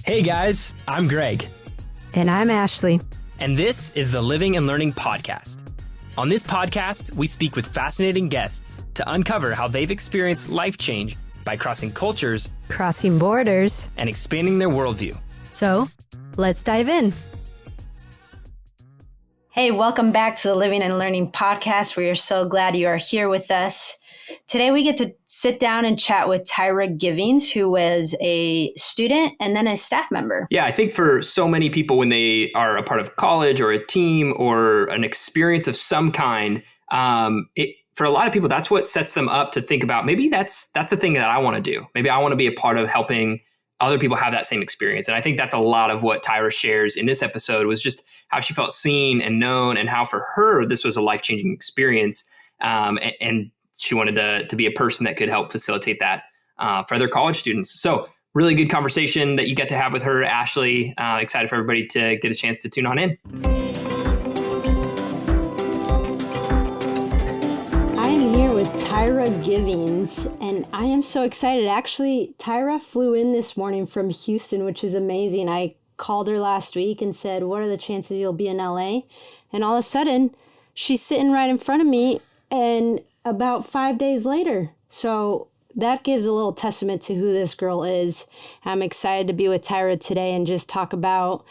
Hey guys, I'm Greg. And I'm Ashley. And this is the Living and Learning Podcast. On this podcast, we speak with fascinating guests to uncover how they've experienced life change by crossing cultures, Crossing borders, and expanding their worldview. So, let's dive in. Hey, welcome back to the Living and Learning Podcast. We are so glad you are here with us. Today we get to sit down and chat with Tyra Givings, who was a student and then a staff member. Yeah, I think for so many people when they are a part of college or a team or an experience of some kind, for a lot of people, that's what sets them up to think about, maybe that's the thing that I want to do. Maybe I want to be a part of helping other people have that same experience. And I think that's a lot of what Tyra shares in this episode, was just how she felt seen and known, and how for her, this was a life-changing experience. And she wanted to be a person that could help facilitate that for other college students. So really good conversation that you get to have with her, Ashley. Excited for everybody to get a chance to tune on in. I am here with Tyra Givings, and I am so excited. Actually, Tyra flew in this morning from Houston, which is amazing. I called her last week and said, what are the chances you'll be in LA? And all of a sudden, she's sitting right in front of me, and about 5 days later. So that gives a little testament to who this girl is. I'm excited to be with Tyra today and just talk about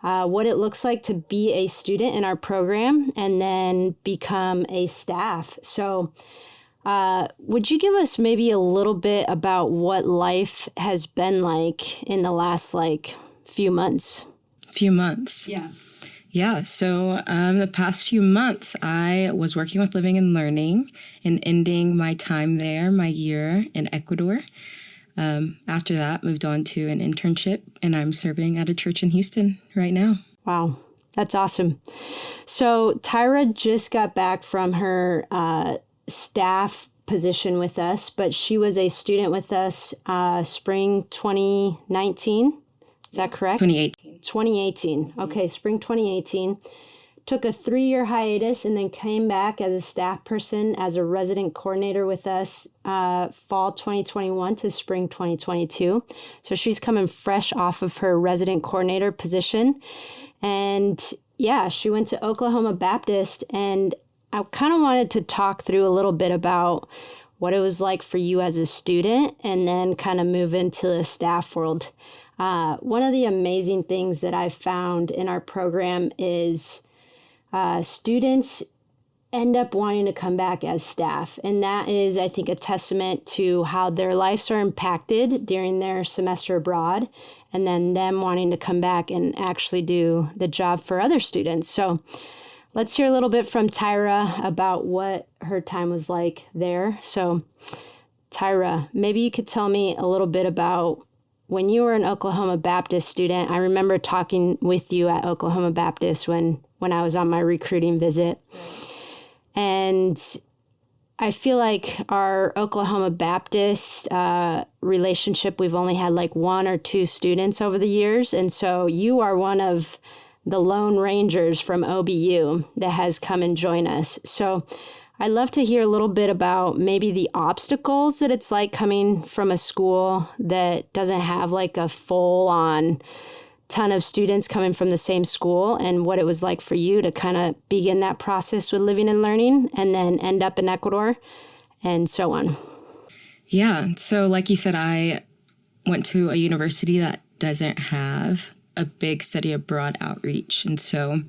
what it looks like to be a student in our program and then become a staff. So would you give us maybe a little bit about what life has been like in the last few months? Few months. Yeah. So the past few months, I was working with Living and Learning and ending my time there, my year in Ecuador. After that, moved on to an internship, and I'm serving at a church in Houston right now. Wow. That's awesome. So Tyra just got back from her staff position with us, but she was a student with us spring 2019. Is that correct? 2018. Okay, spring 2018. Took a 3-year hiatus and then came back as a staff person, as a resident coordinator with us fall 2021 to spring 2022. So she's coming fresh off of her resident coordinator position. And yeah, she went to Oklahoma Baptist, and I kind of wanted to talk through a little bit about what it was like for you as a student and then kind of move into the staff world. One of the amazing things that I've found in our program is students end up wanting to come back as staff. And that is, I think, a testament to how their lives are impacted during their semester abroad, and then them wanting to come back and actually do the job for other students. So let's hear a little bit from Tyra about what her time was like there. So Tyra, maybe you could tell me a little bit about when you were an Oklahoma Baptist student. I remember talking with you at Oklahoma Baptist when I was on my recruiting visit. And I feel like our Oklahoma Baptist relationship, we've only had 1 or 2 students over the years. And so you are one of the Lone Rangers from OBU that has come and joined us. So I'd love to hear a little bit about maybe the obstacles that it's like coming from a school that doesn't have a full-on ton of students coming from the same school, and what it was like for you to kind of begin that process with Living and Learning and then end up in Ecuador and so on. Yeah. So like you said, I went to a university that doesn't have a big study abroad outreach. And so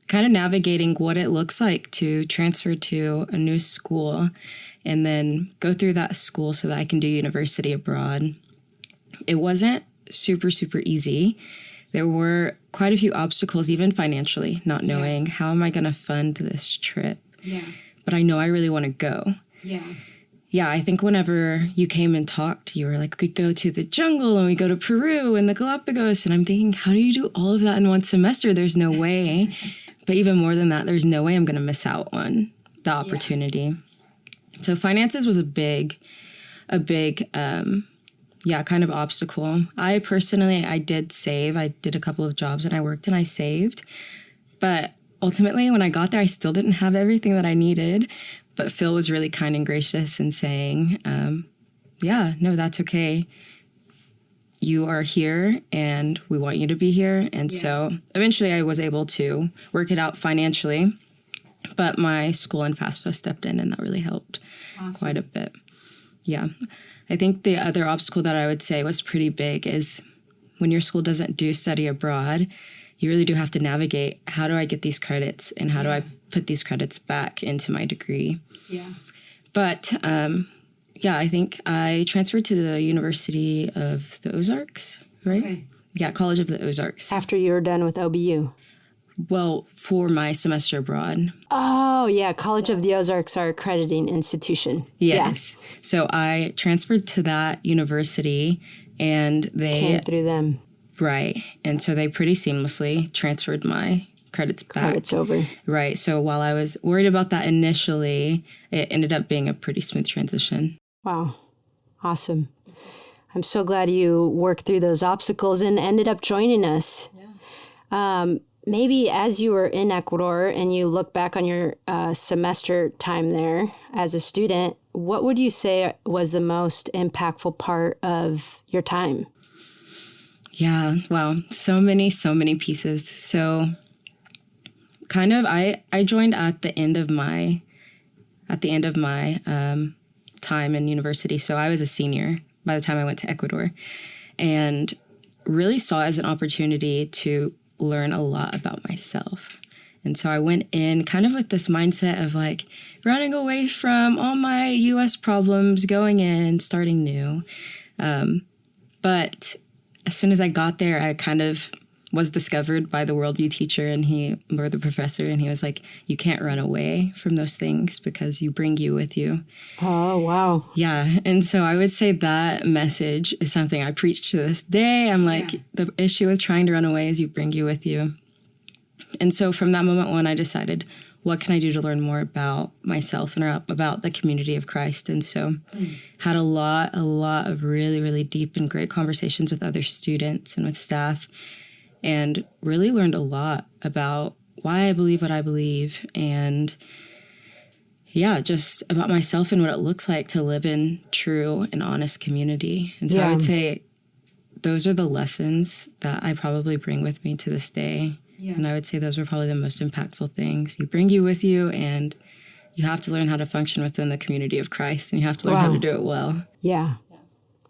kind of navigating what it looks like to transfer to a new school and then go through that school so that I can do university abroad. It wasn't super, super easy. There were quite a few obstacles, even financially, not knowing how am I going to fund this trip. Yeah. But I know I really want to go. Yeah. Yeah, I think whenever you came and talked, you were like, we go to the jungle and we go to Peru and the Galapagos. And I'm thinking, how do you do all of that in one semester? There's no way. But even more than that, there's no way I'm going to miss out on the opportunity. Yeah. So finances was a big, kind of obstacle. I did save. I did a couple of jobs and I worked and I saved. But ultimately, when I got there, I still didn't have everything that I needed. But Phil was really kind and gracious in saying, no, that's okay. you are here and we want you to be here. And so eventually I was able to work it out financially, but my school and FAFSA stepped in and that really helped quite a bit. Yeah. I think the other obstacle that I would say was pretty big is when your school doesn't do study abroad, you really do have to navigate, how do I get these credits and how do I put these credits back into my degree? Yeah. But I think I transferred to the University of the Ozarks, right? Okay. Yeah, College of the Ozarks. After you were done with OBU? Well, for my semester abroad. Oh, yeah. College of the Ozarks are accrediting institution. Yes. Yeah. So I transferred to that university and they... Came through them. Right. And so they pretty seamlessly transferred my credits back. Credits over. Right. So while I was worried about that initially, it ended up being a pretty smooth transition. Wow. Awesome. I'm so glad you worked through those obstacles and ended up joining us. Yeah. Maybe as you were in Ecuador and you look back on your semester time there as a student, what would you say was the most impactful part of your time? Yeah, wow. So many pieces. So kind of, I joined at the end of my time in university. So I was a senior by the time I went to Ecuador and really saw it as an opportunity to learn a lot about myself. And so I went in kind of with this mindset of like running away from all my US problems, going in, starting new. But as soon as I got there, I kind of was discovered by the worldview teacher or the professor, and he was like, you can't run away from those things because you bring you with you. Oh, wow. Yeah. And so I would say that message is something I preach to this day. I'm like, the issue with trying to run away is you bring you with you. And so from that moment on, I decided, what can I do to learn more about myself and about the community of Christ? And so had a lot of really, really deep and great conversations with other students and with staff, and really learned a lot about why I believe what I believe, and just about myself and what it looks like to live in true and honest community. And so I would say those are the lessons that I probably bring with me to this day. Yeah. And I would say those were probably the most impactful things. You bring you with you, and you have to learn how to function within the community of Christ, and you have to learn how to do it well. Yeah.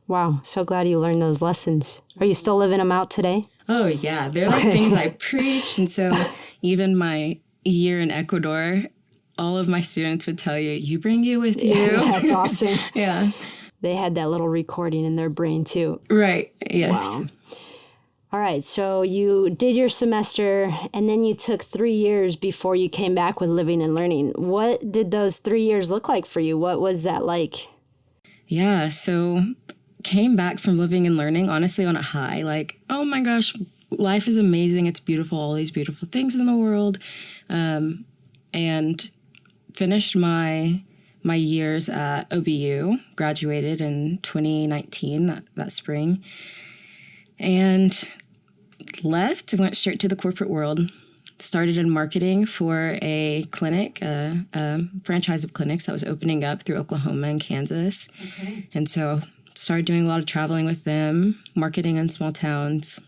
Wow. So glad you learned those lessons. Are you still living them out today? Oh, yeah. They're like things I preach. And so even my year in Ecuador, all of my students would tell you, you bring you with you. Yeah, that's awesome. Yeah. They had that little recording in their brain, too. Right. Yes. Wow. All right. So you did your semester, and then you took 3 years before you came back with Living and Learning. What did those 3 years look like for you? What was that like? Yeah. So came back from Living and Learning, honestly, on a high. Like, oh my gosh, life is amazing. It's beautiful. All these beautiful things in the world. And finished my years at OBU, graduated in 2019, that spring, and left, went straight to the corporate world. Started in marketing for a clinic, a franchise of clinics that was opening up through Oklahoma and Kansas. Okay. And so started doing a lot of traveling with them, marketing in small towns.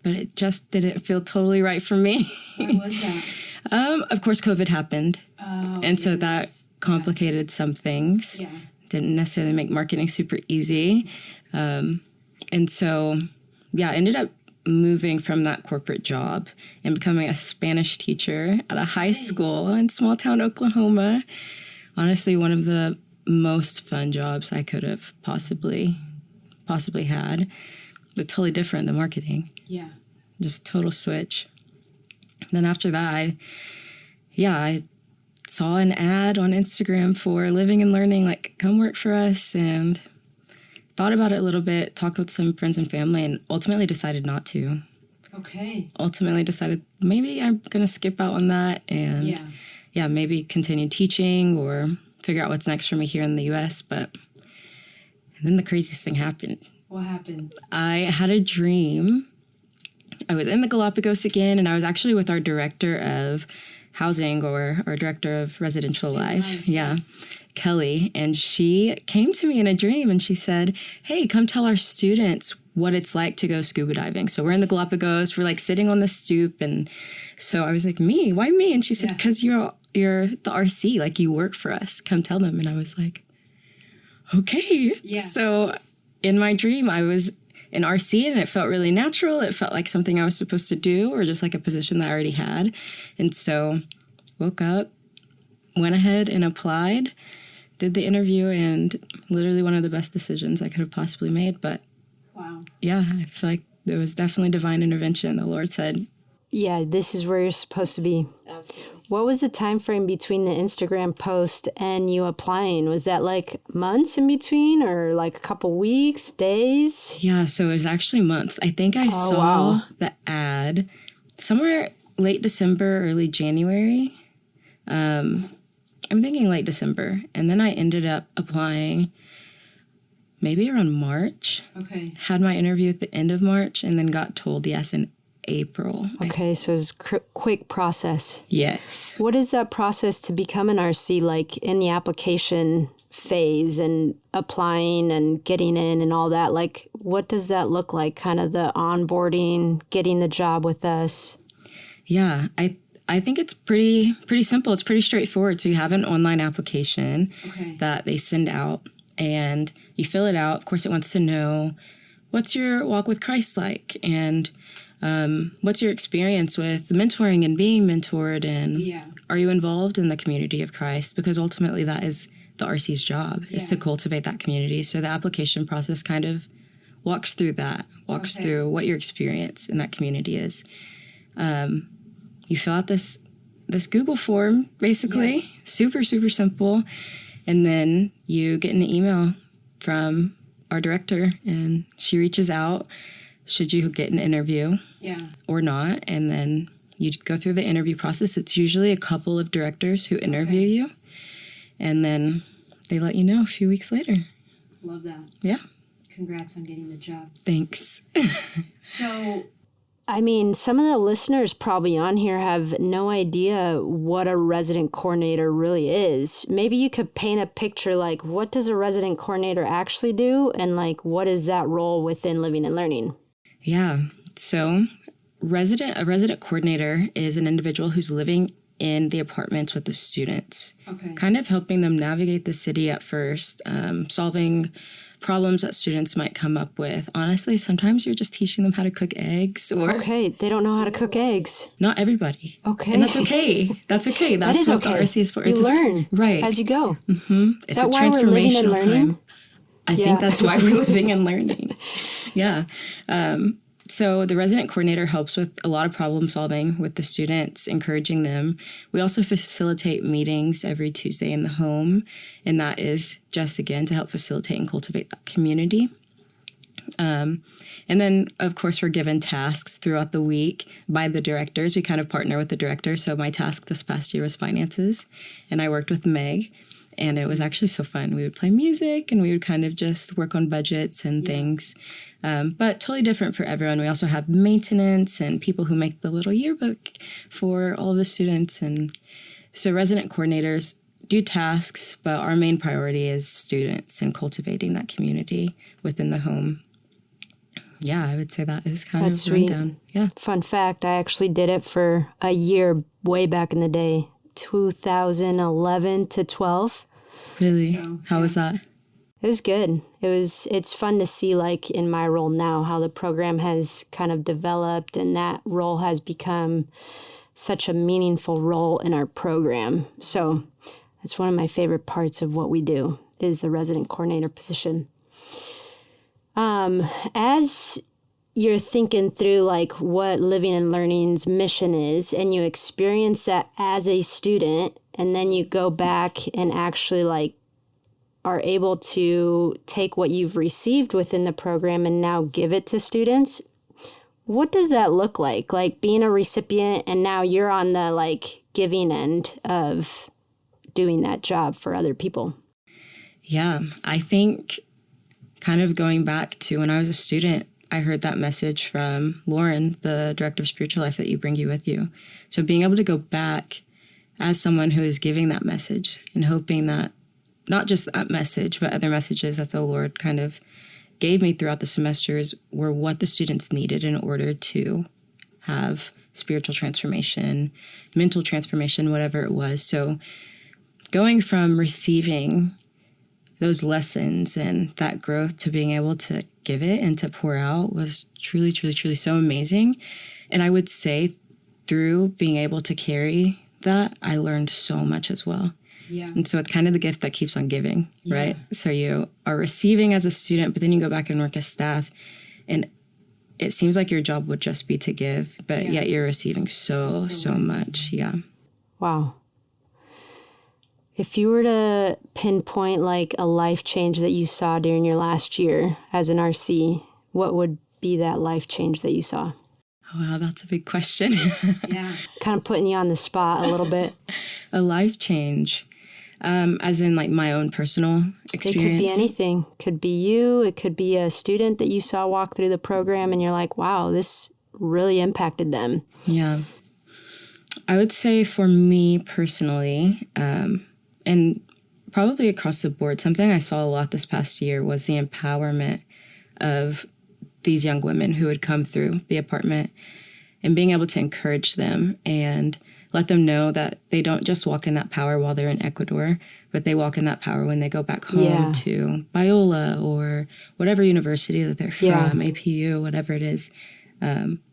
But it just didn't feel totally right for me. Why was that? Of course, COVID happened. Oh, and so that complicated some things. Yeah. Didn't necessarily make marketing super easy. And so, ended up moving from that corporate job and becoming a Spanish teacher at a high school in small town Oklahoma. Honestly, one of the most fun jobs I could have possibly had, but totally different than marketing. Yeah. Just total switch. Then after that, I saw an ad on Instagram for Living and Learning, like, come work for us, and thought about it a little bit, talked with some friends and family, and ultimately decided not to. Okay. Ultimately decided maybe I'm going to skip out on that and maybe continue teaching or figure out what's next for me here in the U.S. And then the craziest thing happened. What happened? I had a dream. I was in the Galapagos again, and I was actually with our director of housing or director of residential life. Yeah. Kelly, and she came to me in a dream and she said, hey, come tell our students what it's like to go scuba diving. So we're in the Galapagos, we're like sitting on the stoop. And so I was like, me? Why me? And she said, because you're the RC, like you work for us. Come tell them. And I was like, okay. Yeah. So in my dream, I was in RC and it felt really natural. It felt like something I was supposed to do or just like a position that I already had. And so woke up, went ahead and applied, did the interview, and literally one of the best decisions I could have possibly made. But wow. Yeah, I feel like there was definitely divine intervention. The Lord said, yeah, this is where you're supposed to be. Absolutely. What was the time frame between the Instagram post and you applying? Was that like months in between or like a couple weeks, days? Yeah, so it was actually months. I think I saw the ad somewhere late December, early January. I'm thinking late December. And then I ended up applying maybe around March. Okay. Had my interview at the end of March and then got told yes in April. Okay, so it's a quick process. Yes. What is that process to become an RC like in the application phase and applying and getting in and all that? Like, what does that look like? Kind of the onboarding, getting the job with us? Yeah, I think it's pretty simple. It's pretty straightforward. So you have an online application that they send out and you fill it out. Of course, it wants to know what's your walk with Christ like and what's your experience with mentoring and being mentored, and are you involved in the community of Christ? Because ultimately that is the RC's job, is to cultivate that community. So the application process kind of walks through that, through what your experience in that community is. You fill out this Google form, basically, super, super simple. And then you get an email from our director and she reaches out should you get an interview or not. And then you go through the interview process. It's usually a couple of directors who interview you. And then they let you know a few weeks later. Love that. Yeah. Congrats on getting the job. Thanks. So, I mean, some of the listeners probably on here have no idea what a resident coordinator really is. Maybe you could paint a picture like, what does a resident coordinator actually do? And like, what is that role within Living and Learning? Yeah. So a resident coordinator is an individual who's living in the apartments with the students, kind of helping them navigate the city at first, solving problems that students might come up with. Honestly, sometimes you're just teaching them how to cook eggs or... Okay, they don't know how to cook eggs. Not everybody. Okay. And that's okay. That's okay. That's that is what okay. the RC is for. You learn right. as you go. Mm-hmm. Is that why we're living and learning? I think that's why we're living and learning. Yeah. So the resident coordinator helps with a lot of problem solving with the students, encouraging them. We also facilitate meetings every Tuesday in the home, and that is just, again, to help facilitate and cultivate that community. And then, of course, we're given tasks throughout the week by the directors. We kind of partner with the director. So my task this past year was finances, and I worked with Meg. And it was actually so fun. We would play music and we would kind of just work on budgets and things. But totally different for everyone. We also have maintenance and people who make the little yearbook for all of the students. And so resident coordinators do tasks, but our main priority is students and cultivating that community within the home. Yeah, I would say that is kind That's of rundown. Yeah. Fun fact, I actually did it for a year way back in the day, 2011 to 12. Really? So, how was that? It was good. It's fun to see, like, in my role now, how the program has kind of developed and that role has become such a meaningful role in our program. So it's one of my favorite parts of what we do is the resident coordinator position. As you're thinking through, like, what Living and Learning's mission is, and you experience that as a student, and then you go back and actually, like, are able to take what you've received within the program and now give it to students, what does that look like? Like, being a recipient and now you're on the, like, giving end of doing that job for other people. Yeah, I think kind of going back to when I was a student, I heard that message from Lauren, the director of spiritual life, that you bring you with you. So being able to go back as someone who is giving that message and hoping that not just that message, but other messages that the Lord kind of gave me throughout the semesters were what the students needed in order to have spiritual transformation, mental transformation, whatever it was. So going from receiving those lessons and that growth to being able to give it and to pour out was truly, truly, truly so amazing. And I would say through being able to carry that, I learned so much as well. Yeah. And so it's kind of the gift that keeps on giving, right? So you are receiving as a student, but then you go back and work as staff, and it seems like your job would just be to give, but yet you're receiving so much. Yeah. Wow. If you were to pinpoint like a life change that you saw during your last year as an RC, what would be that life change that you saw? Oh, wow, that's a big question. Yeah. Kind of putting you on the spot a little bit. A life change. As in like my own personal experience? It could be anything. Could be you. It could be a student that you saw walk through the program and you're like, wow, this really impacted them. Yeah. I would say for me personally, and probably across the board, something I saw a lot this past year was the empowerment of these young women who had come through the apartment and being able to encourage them and let them know that they don't just walk in that power while they're in Ecuador, but they walk in that power when they go back home to Biola or whatever university that they're from, APU, whatever it is.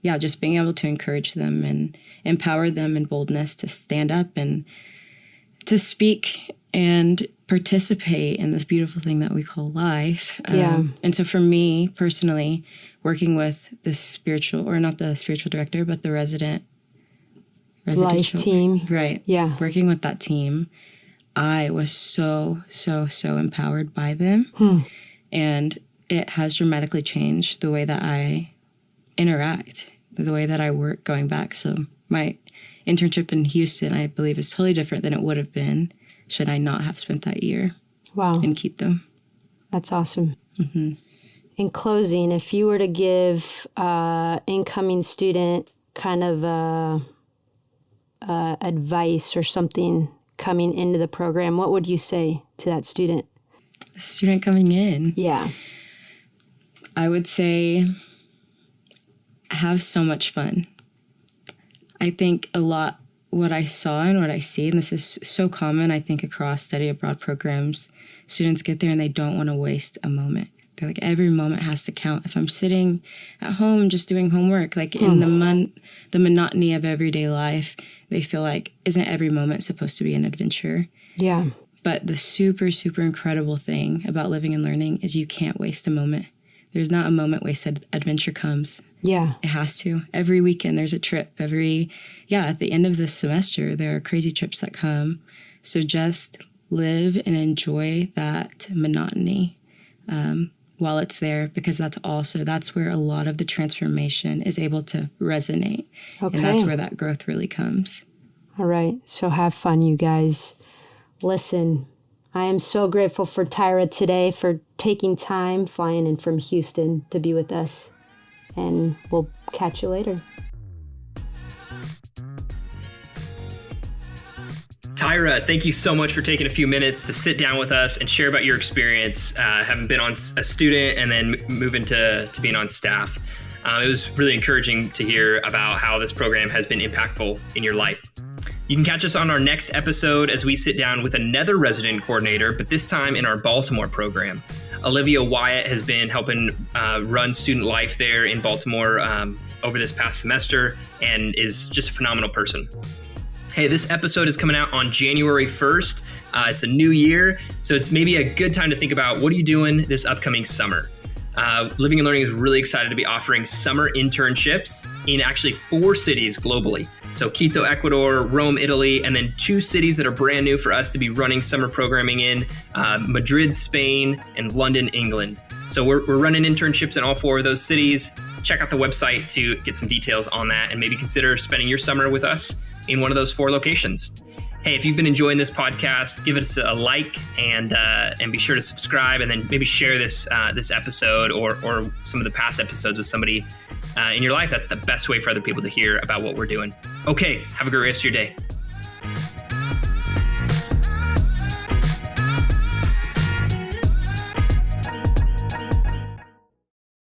Just being able to encourage them and empower them in boldness to stand up and to speak and participate in this beautiful thing that we call life. And so for me personally, working with the spiritual, or not the spiritual director, but the residential life team. Right. Yeah. Working with that team, I was so empowered by them. And it has dramatically changed the way that I interact, the way that I work going back. So my internship in Houston, I believe, is totally different than it would have been should I not have spent that year in Quito. That's awesome. Mm-hmm. In closing, if you were to give incoming student kind of advice or something coming into the program, what would you say to that student? A student coming in? Yeah. I would say have so much fun. I think a lot what I saw and what I see, and this is so common, I think, across study abroad programs, students get there and they don't want to waste a moment. They're like, every moment has to count. If I'm sitting at home just doing homework, like in the monotony of everyday life, they feel like, isn't every moment supposed to be an adventure? Yeah. But the super, super incredible thing about living and learning is you can't waste a moment. There's not a moment wasted. Adventure comes. Yeah. It has to. Every weekend there's a trip. At the end of this semester, there are crazy trips that come. So just live and enjoy that monotony while it's there, because that's where a lot of the transformation is able to resonate. Okay. And that's where that growth really comes. All right. So have fun, you guys. Listen, I am so grateful for Tyra today for taking time, flying in from Houston to be with us. And we'll catch you later. Tyra, thank you so much for taking a few minutes to sit down with us and share about your experience, having been on a student and then moving to being on staff. It was really encouraging to hear about how this program has been impactful in your life. You can catch us on our next episode as we sit down with another resident coordinator, but this time in our Baltimore program. Olivia Wyatt has been helping run student life there in Baltimore over this past semester and is just a phenomenal person. Hey, this episode is coming out on January 1st. It's a new year, so it's maybe a good time to think about, what are you doing this upcoming summer? Living and Learning is really excited to be offering summer internships in actually 4 cities globally. So Quito, Ecuador, Rome, Italy, and then 2 cities that are brand new for us to be running summer programming in, Madrid, Spain, and London, England. So we're running internships in all 4 of those cities. Check out the website to get some details on that and maybe consider spending your summer with us in one of those 4 locations. Hey, if you've been enjoying this podcast, give us a like and be sure to subscribe, and then maybe share this episode or some of the past episodes with somebody in your life. That's the best way for other people to hear about what we're doing. Okay, have a great rest of your day.